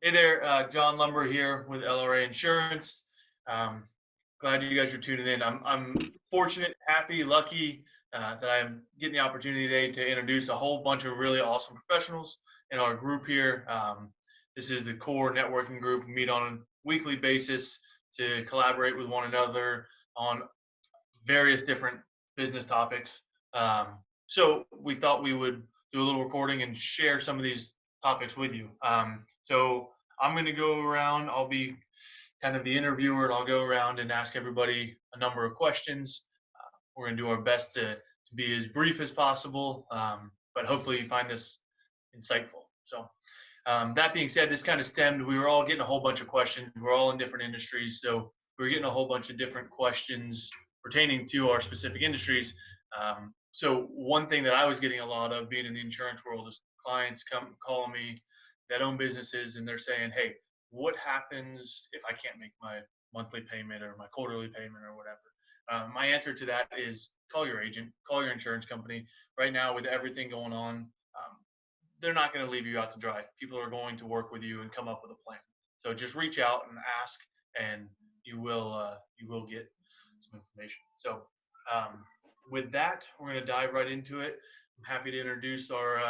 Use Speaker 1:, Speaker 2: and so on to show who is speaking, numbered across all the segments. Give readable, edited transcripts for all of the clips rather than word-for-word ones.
Speaker 1: Hey there, John Lumber here with LRA Insurance. Um, Glad you guys are tuning in. I'm fortunate, happy, lucky that I'm getting the opportunity today to introduce a whole bunch of really awesome professionals in our group here. This is the core networking group. We meet on a weekly basis to collaborate with one another on various different business topics. So we thought we would do a little recording and share some of these topics with you. So I'm going to go around. I'll be kind of the interviewer, and I'll go around and ask everybody a number of questions. We're going to do our best to be as brief as possible, but hopefully you find this insightful. So that being said, this kind of stemmed. We were all getting a whole bunch of questions. We're all in different industries, so we were getting a whole bunch of different questions pertaining to our specific industries. So one thing that I was getting a lot of being in the insurance world is clients come calling me that own businesses, and they're saying, "Hey, what happens if I can't make my monthly payment or my quarterly payment or whatever?" My answer to that is call your agent, call your insurance company. Right now, with everything going on, they're not going to leave you out to dry. People are going to work with you and come up with a plan. So just reach out and ask, and you will get some information. So with that, we're going to dive right into it. I'm happy to introduce or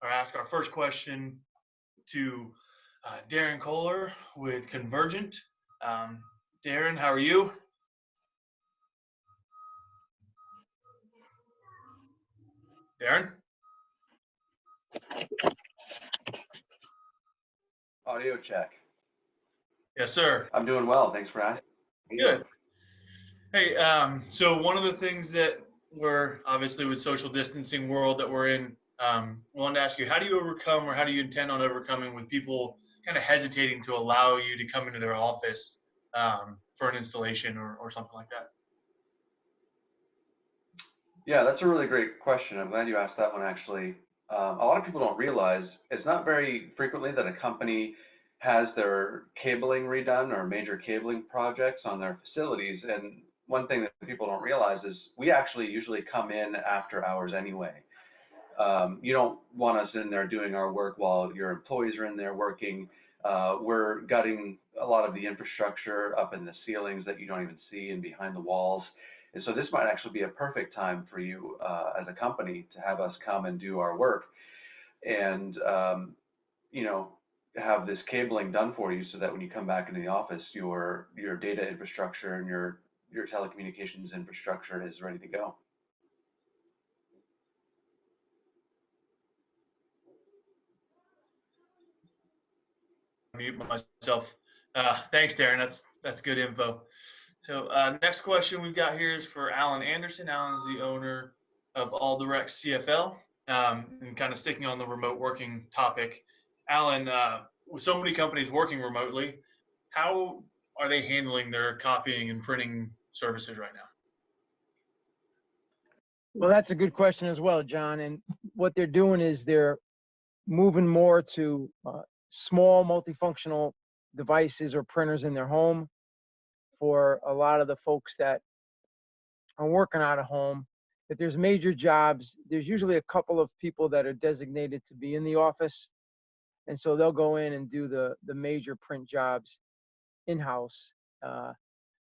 Speaker 1: ask our first question to Darren Kohler with Convergent. Darren, how are you? Darren?
Speaker 2: Audio check.
Speaker 1: Yes, sir.
Speaker 2: I'm doing well. Thanks for asking.
Speaker 1: Good. Hey, so one of the things that we're obviously with social distancing world that we're in, I wanted to ask you, how do you overcome or how do you intend on overcoming with people kind of hesitating to allow you to come into their office for an installation or something like that?
Speaker 2: Yeah, that's a really great question. I'm glad you asked that one, actually. A lot of people don't realize it's not very frequently that a company has their cabling redone or major cabling projects on their facilities. And one thing that people don't realize is we actually usually come in after hours anyway. You don't want us in there doing our work while your employees are in there working. We're gutting a lot of the infrastructure up in the ceilings that you don't even see and behind the walls. And so this might actually be a perfect time for you as a company to have us come and do our work and, you know, have this cabling done for you so that when you come back into the office, your data infrastructure and your telecommunications infrastructure is ready to go.
Speaker 1: Mute myself. Thanks, Darren. That's good info. So next question we've got here is for Alan Anderson. Alan is the owner of AllDirect CFL. And kind of sticking on the remote working topic, Alan, with so many companies working remotely, how are they handling their copying and printing services right now?
Speaker 3: Well, that's a good question as well, John. And what they're doing is they're moving more to small multifunctional devices or printers in their home. For a lot of the folks that are working out of home, if there's major jobs, there's usually a couple of people that are designated to be in the office. And so they'll go in and do the major print jobs in-house.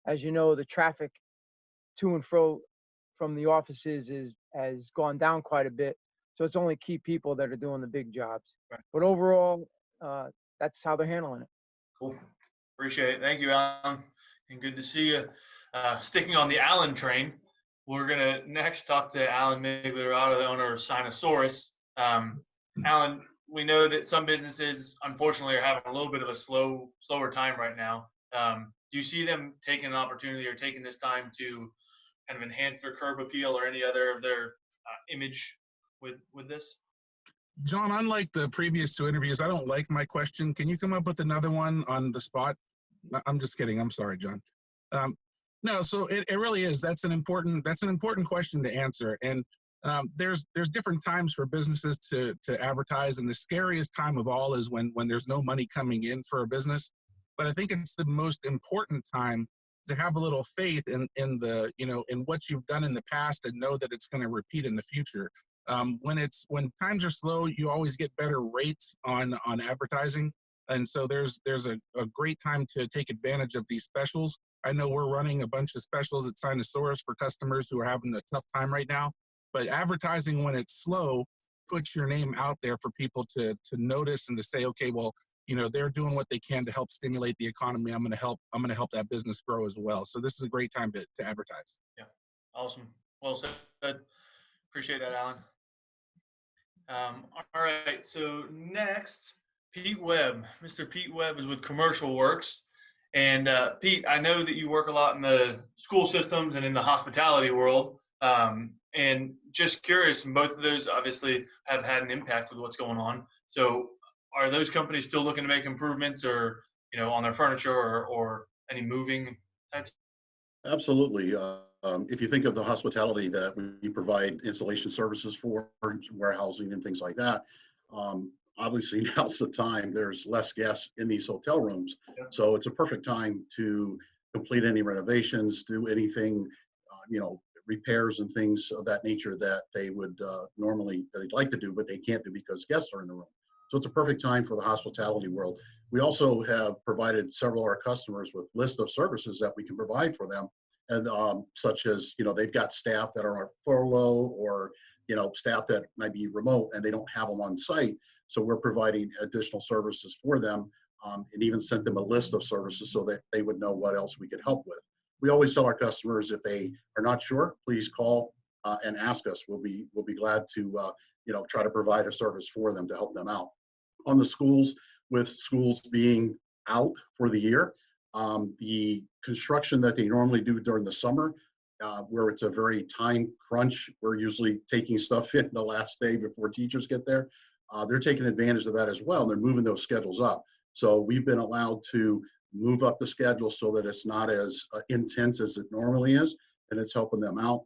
Speaker 3: As you know, the traffic to and fro from the offices has gone down quite a bit. So it's only key people that are doing the big jobs.
Speaker 1: Right.
Speaker 3: But overall, that's how they're handling it.
Speaker 1: Cool. Appreciate it. Thank you, Alan. And good to see you. Sticking on the Alan train, we're going to next talk to Alan Migliorata, the owner of Sinosaurus. Alan, we know that some businesses, unfortunately, are having a little bit of a slower time right now. Do you see them taking an opportunity or taking this time to kind of enhance their curb appeal or any other of their image with this?
Speaker 4: John, unlike the previous two interviews, I don't like my question. Can you come up with another one on the spot? I'm just kidding. I'm sorry, John. No, so it really is. That's an important question to answer. And there's different times for businesses to advertise, and the scariest time of all is when there's no money coming in for a business. But I think it's the most important time to have a little faith in the, in what you've done in the past and know that it's going to repeat in the future. When times are slow, you always get better rates on advertising. And so there's a great time to take advantage of these specials. I know we're running a bunch of specials at Sinusaurus for customers who are having a tough time right now, but advertising when it's slow puts your name out there for people to notice and to say, okay, well, you know, they're doing what they can to help stimulate the economy. I'm going to help that business grow as well. So this is a great time to advertise.
Speaker 1: Yeah, awesome. Well said. Appreciate that, Alan. All right, so next, Pete Webb. Mr. Pete Webb is with Commercial Works. And Pete, I know that you work a lot in the school systems and in the hospitality world. And just curious, both of those obviously have had an impact with what's going on. So are those companies still looking to make improvements or, you know, on their furniture or any moving types?
Speaker 5: Absolutely. If you think of the hospitality that we provide installation services for, warehousing and things like that, obviously now's the time. There's less guests in these hotel rooms.
Speaker 1: Yeah.
Speaker 5: So it's a perfect time to complete any renovations, do anything, you know, repairs and things of that nature that they would normally, that they'd like to do, but they can't do because guests are in the room. So it's a perfect time for the hospitality world. We also have provided several of our customers with lists of services that we can provide for them. And such as, you know, they've got staff that are on furlough or, you know, staff that might be remote and they don't have them on site. So we're providing additional services for them and even sent them a list of services so that they would know what else we could help with. We always tell our customers if they are not sure, please call and ask us. We'll be glad to, you know, try to provide a service for them to help them out. On the schools, with schools being out for the year, the construction that they normally do during the summer, where it's a very time crunch, we're usually taking stuff in the last day before teachers get there. They're taking advantage of that as well. And they're moving those schedules up. So we've been allowed to move up the schedule so that it's not as intense as it normally is, and it's helping them out.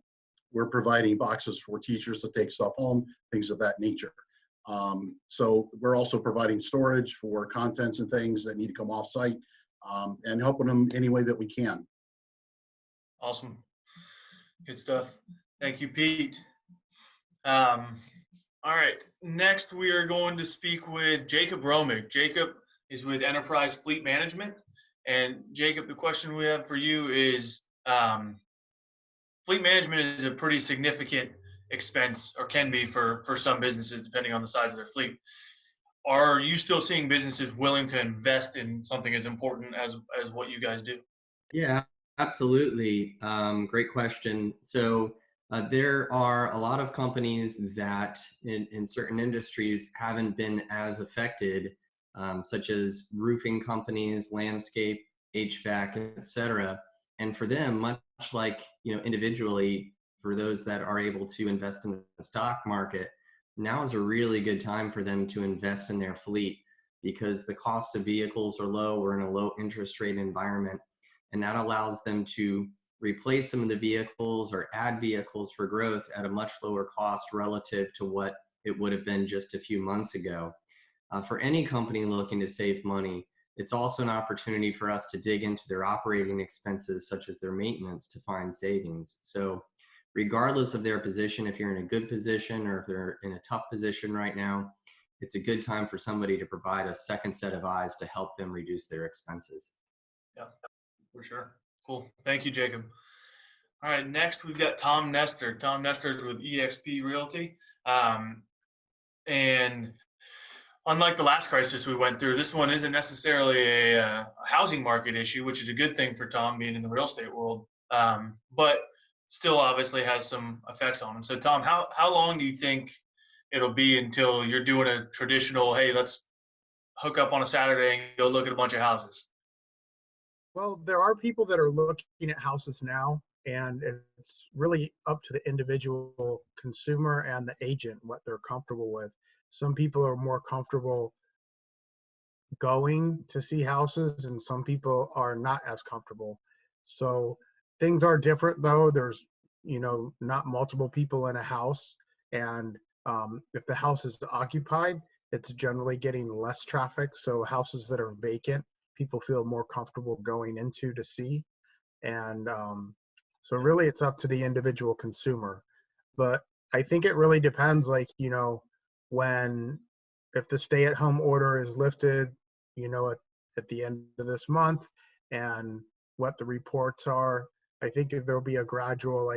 Speaker 5: We're providing boxes for teachers to take stuff home, things of that nature. So we're also providing storage for contents and things that need to come off site and helping them any way that we can.
Speaker 1: Awesome. Good stuff. Thank you, Pete. All right. Next, we are going to speak with Jacob Romig. Jacob is with Enterprise Fleet Management. And Jacob, the question we have for you is, fleet management is a pretty significant expense, or can be for some businesses, depending on the size of their fleet. Are you still seeing businesses willing to invest in something as important as what you guys do?
Speaker 6: Yeah, absolutely. Great question. So there are a lot of companies that in certain industries haven't been as affected, such as roofing companies, landscape, HVAC, et cetera. And for them, much like, you know, individually, for those that are able to invest in the stock market, now is a really good time for them to invest in their fleet because the cost of vehicles are low. We're in a low interest rate environment, and that allows them to replace some of the vehicles or add vehicles for growth at a much lower cost relative to what it would have been just a few months ago. For any company looking to save money, it's also an opportunity for us to dig into their operating expenses, such as their maintenance, to find savings. So regardless of their position, if you're in a good position or if they're in a tough position right now, it's a good time for somebody to provide a second set of eyes to help them reduce their expenses.
Speaker 1: Yeah, for sure. Cool. Thank you, Jacob. All right, next we've got Tom Nestor. Tom Nestor is with eXp Realty. And unlike the last crisis we went through, this one isn't necessarily a housing market issue, which is a good thing for Tom being in the real estate world, but still obviously has some effects on him. So Tom, how long do you think it'll be until you're doing a traditional, hey, let's hook up on a Saturday and go look at a bunch of houses?
Speaker 7: Well, there are people that are looking at houses now, and it's really up to the individual consumer and the agent what they're comfortable with. Some people are more comfortable going to see houses, and some people are not as comfortable. So things are different, though. There's, you know, not multiple people in a house, and if the house is occupied, it's generally getting less traffic. So houses that are vacant, people feel more comfortable going into to see. And so really it's up to the individual consumer. But I think it really depends, like, you know, if the stay-at-home order is lifted, at the end of this month and what the reports are. I think if there'll be a gradual,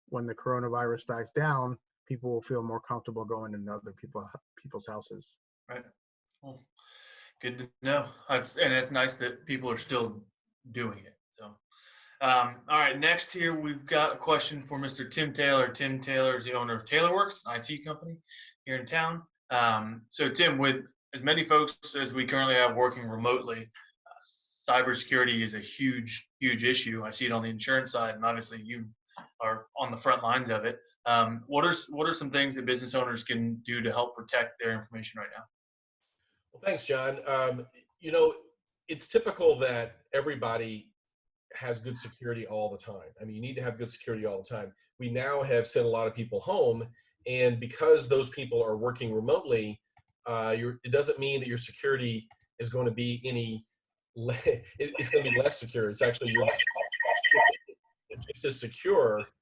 Speaker 7: when the coronavirus dies down, people will feel more comfortable going into other people's houses.
Speaker 1: Right. Well, good to know. And it's nice that people are still doing it. So, all right. Next here, we've got a question for Mr. Tim Taylor. Tim Taylor is the owner of TaylorWorks, an IT company here in town. So, Tim, with as many folks as we currently have working remotely, cybersecurity is a huge, huge issue. I see it on the insurance side, and obviously you are on the front lines of it. What are some things that business owners can do to help protect their information right now?
Speaker 8: Well, thanks, John. It's typical that everybody has good security all the time. I mean, you need to have good security all the time. We now have sent a lot of people home, and because those people are working remotely, it doesn't mean that your security is going to be it's going to be less secure. It's actually just as secure as.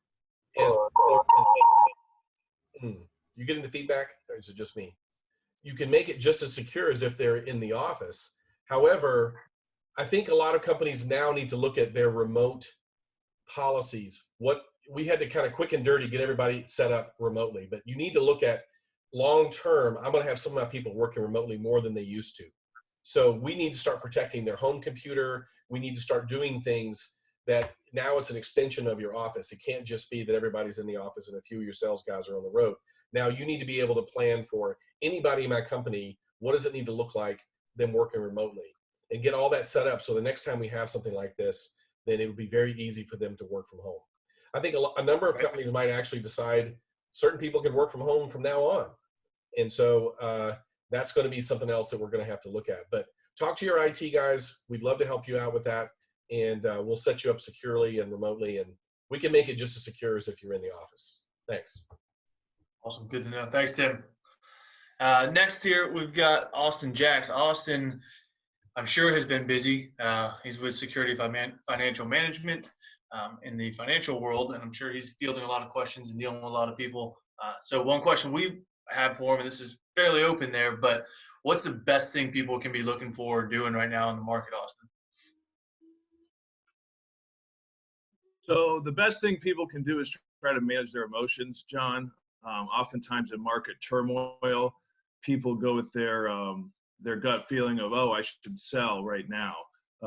Speaker 8: You getting the feedback, or is it just me? You can make it just as secure as if they're in the office. However, I think a lot of companies now need to look at their remote policies. What we had to kind of quick and dirty get everybody set up remotely, but you need to look at long term. I'm going to have some of my people working remotely more than they used to. So we need to start protecting their home computer. We need to start doing things that now it's an extension of your office. It can't just be that everybody's in the office and a few of your sales guys are on the road. Now you need to be able to plan for anybody in my company. What does it need to look like them working remotely, and get all that set up so the next time we have something like this, then it would be very easy for them to work from home. I think a number of companies might actually decide certain people can work from home from now on. And so that's going to be something else that we're going to have to look at. But talk to your IT guys. We'd love to help you out with that. And we'll set you up securely and remotely. And we can make it just as secure as if you're in the office. Thanks.
Speaker 1: Awesome. Good to know. Thanks, Tim. Next here, we've got Austin Jacks. Austin, I'm sure, has been busy. He's with Security Financial Management in the financial world, and I'm sure he's fielding a lot of questions and dealing with a lot of people. So one question we have for him, and this is fairly open there, but what's the best thing people can be looking for or doing right now in the market, Austin?
Speaker 9: So the best thing people can do is try to manage their emotions, John. Oftentimes in market turmoil, people go with their gut feeling of, oh, I should sell right now,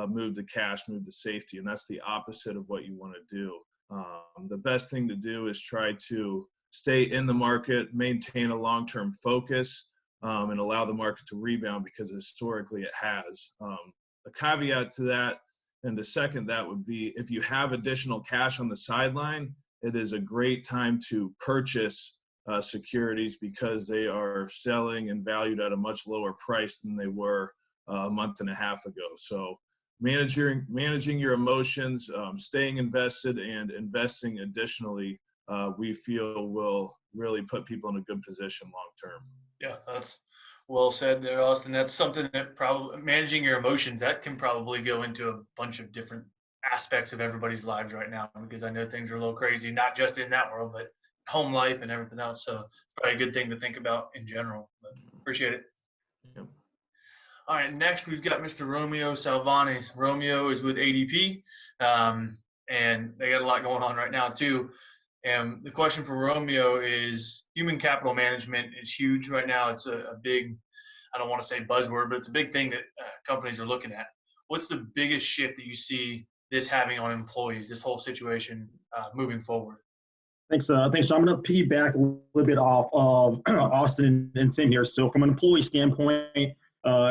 Speaker 9: move the cash, move the safety, and that's the opposite of what you want to do. The best thing to do is try to stay in the market, maintain a long-term focus, and allow the market to rebound, because historically it has. A caveat to that, and the second that would be, if you have additional cash on the sideline, it is a great time to purchase securities, because they are selling and valued at a much lower price than they were a month and a half ago. So managing your emotions, staying invested, and investing additionally, we feel will really put people in a good position long term.
Speaker 1: Yeah, that's well said there, Austin. That's something that probably, managing your emotions, that can probably go into a bunch of different aspects of everybody's lives right now, because I know things are a little crazy, not just in that world, but home life and everything else. So it's probably a good thing to think about in general. But appreciate it.
Speaker 9: Yep.
Speaker 1: All right, next we've got Mr. Romeo Salvani. Romeo is with ADP, and they got a lot going on right now too. And the question for Romeo is, human capital management is huge right now. It's a big, I don't want to say buzzword, but it's a big thing that companies are looking at. What's the biggest shift that you see this having on employees, this whole situation moving forward?
Speaker 10: Thanks, John. I'm going to piggyback a little bit off of Austin and Tim here. So from an employee standpoint,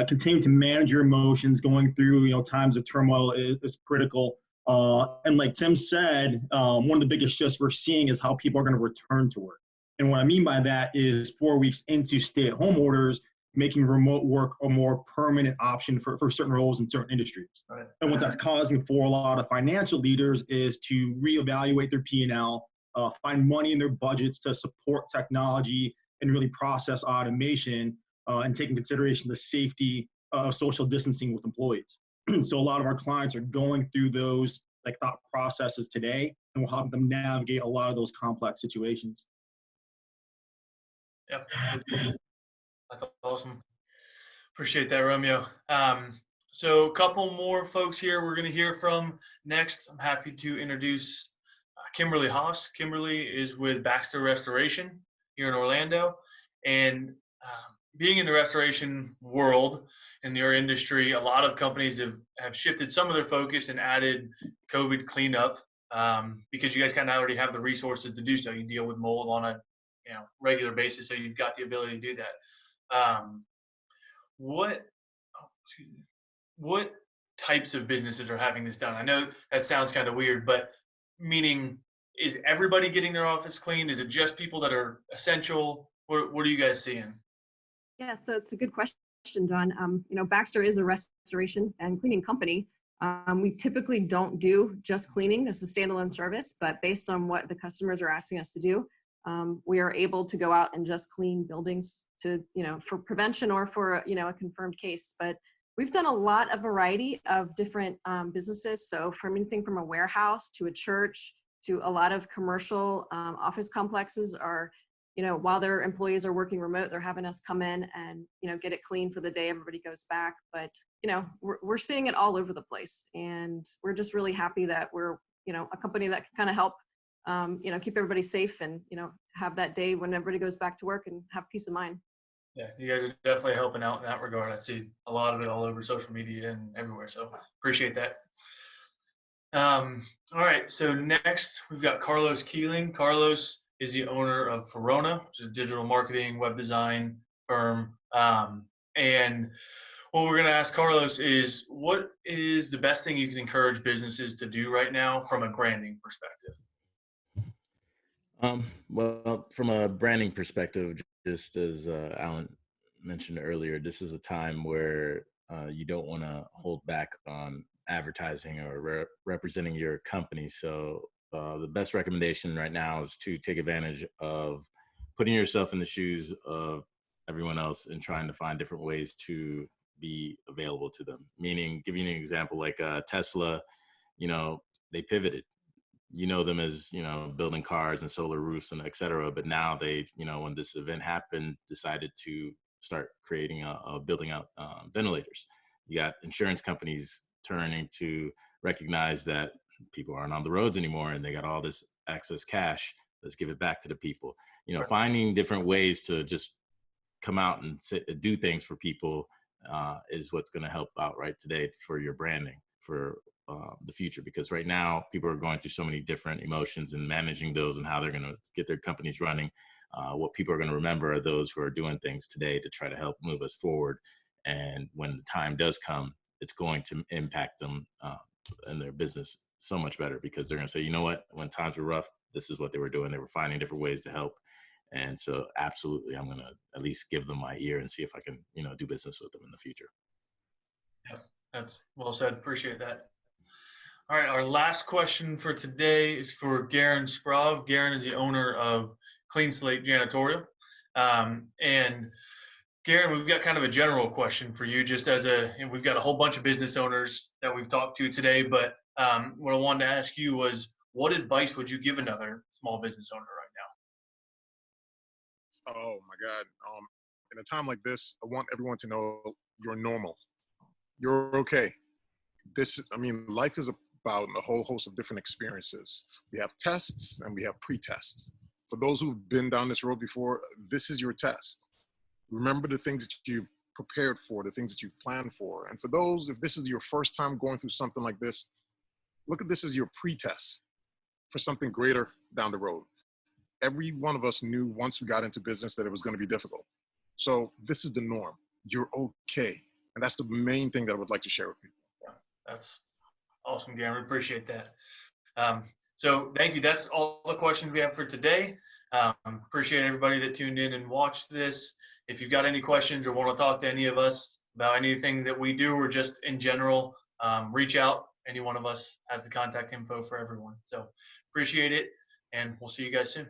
Speaker 10: continuing to manage your emotions going through, times of turmoil is critical. And like Tim said, one of the biggest shifts we're seeing is how people are going to return to work. And what I mean by that is 4 weeks into stay-at-home orders, making remote work a more permanent option for certain roles in certain industries. Right. And what that's causing for a lot of financial leaders is to reevaluate their P&L, find money in their budgets to support technology and really process automation, and take into consideration the safety of social distancing with employees. So a lot of our clients are going through those thought processes today, and we'll help them navigate a lot of those complex situations.
Speaker 1: Yep, that's awesome. Appreciate that, Romeo. So a couple more folks here we're going to hear from next. I'm happy to introduce Kimberly Haas. Kimberly is with Baxter Restoration here in Orlando. And being in the restoration world, in your industry, a lot of companies have shifted some of their focus and added COVID cleanup because you guys kind of already have the resources to do so. You deal with mold on a regular basis, so you've got the ability to do that. What types of businesses are having this done? I know that sounds kind of weird, but meaning, is everybody getting their office cleaned? Is it just people that are essential? What are you guys seeing?
Speaker 11: Yeah, so it's a good question, John. Baxter is a restoration and cleaning company. We typically don't do just cleaning. This is a standalone service, but based on what the customers are asking us to do, we are able to go out and just clean buildings for prevention or for a confirmed case. But we've done a lot of variety of different businesses. So from anything from a warehouse to a church to a lot of commercial office complexes are, while their employees are working remote, they're having us come in and, get it clean for the day everybody goes back. But, we're seeing it all over the place. And we're just really happy that we're, a company that can kind of help, keep everybody safe and, have that day when everybody goes back to work and have peace of mind.
Speaker 1: Yeah, you guys are definitely helping out in that regard. I see a lot of it all over social media and everywhere. So appreciate that. All right, so next we've got Carlos Keeling. Carlos is the owner of Verona, which is a digital marketing, web design firm. And what we're going to ask Carlos is, what is the best thing you can encourage businesses to do right now from a branding perspective?
Speaker 12: Well, from a branding perspective, just as Alan mentioned earlier, this is a time where you don't want to hold back on advertising or representing your company. So the best recommendation right now is to take advantage of putting yourself in the shoes of everyone else and trying to find different ways to be available to them. Meaning, giving you an example, like Tesla, they pivoted. Them as, building cars and solar roofs and et cetera. But now they, when this event happened, decided to start creating building out ventilators. You got insurance companies turning to recognize that people aren't on the roads anymore and they got all this excess cash. Let's give it back to the people.
Speaker 1: Right.
Speaker 12: Finding different ways to just come out and do things for people is what's going to help out right today for your branding for the future, because right now people are going through so many different emotions and managing those and how they're going to get their companies running. What people are going to remember are those who are doing things today to try to help move us forward. And when the time does come, it's going to impact them and their business so much better, because they're going to say, you know what, when times were rough, this is what they were doing. They were finding different ways to help. And so absolutely, I'm going to at least give them my ear and see if I can, do business with them in the future.
Speaker 1: Yeah, that's well said. Appreciate that. All right, our last question for today is for Garen Sprov. Garen is the owner of Clean Slate Janitorial. And Garen, we've got kind of a general question for you, and we've got a whole bunch of business owners that we've talked to today, but what I wanted to ask you was, what advice would you give another small business owner right now?
Speaker 13: Oh my God. In a time like this, I want everyone to know you're normal. You're okay. Life is about a whole host of different experiences. We have tests and we have pre-tests. For those who've been down this road before, this is your test. Remember the things that you've prepared for, the things that you've planned for. And for those, if this is your first time going through something like this, look at this as your pre-test for something greater down the road. Every one of us knew once we got into business that it was going to be difficult. So this is the norm. You're okay. And that's the main thing that I would like to share with people.
Speaker 1: That's awesome, Garen. We appreciate that. So thank you. That's all the questions we have for today. Appreciate everybody that tuned in and watched this. If you've got any questions or want to talk to any of us about anything that we do or just in general, reach out. Any one of us has the contact info for everyone. So appreciate it, and we'll see you guys soon.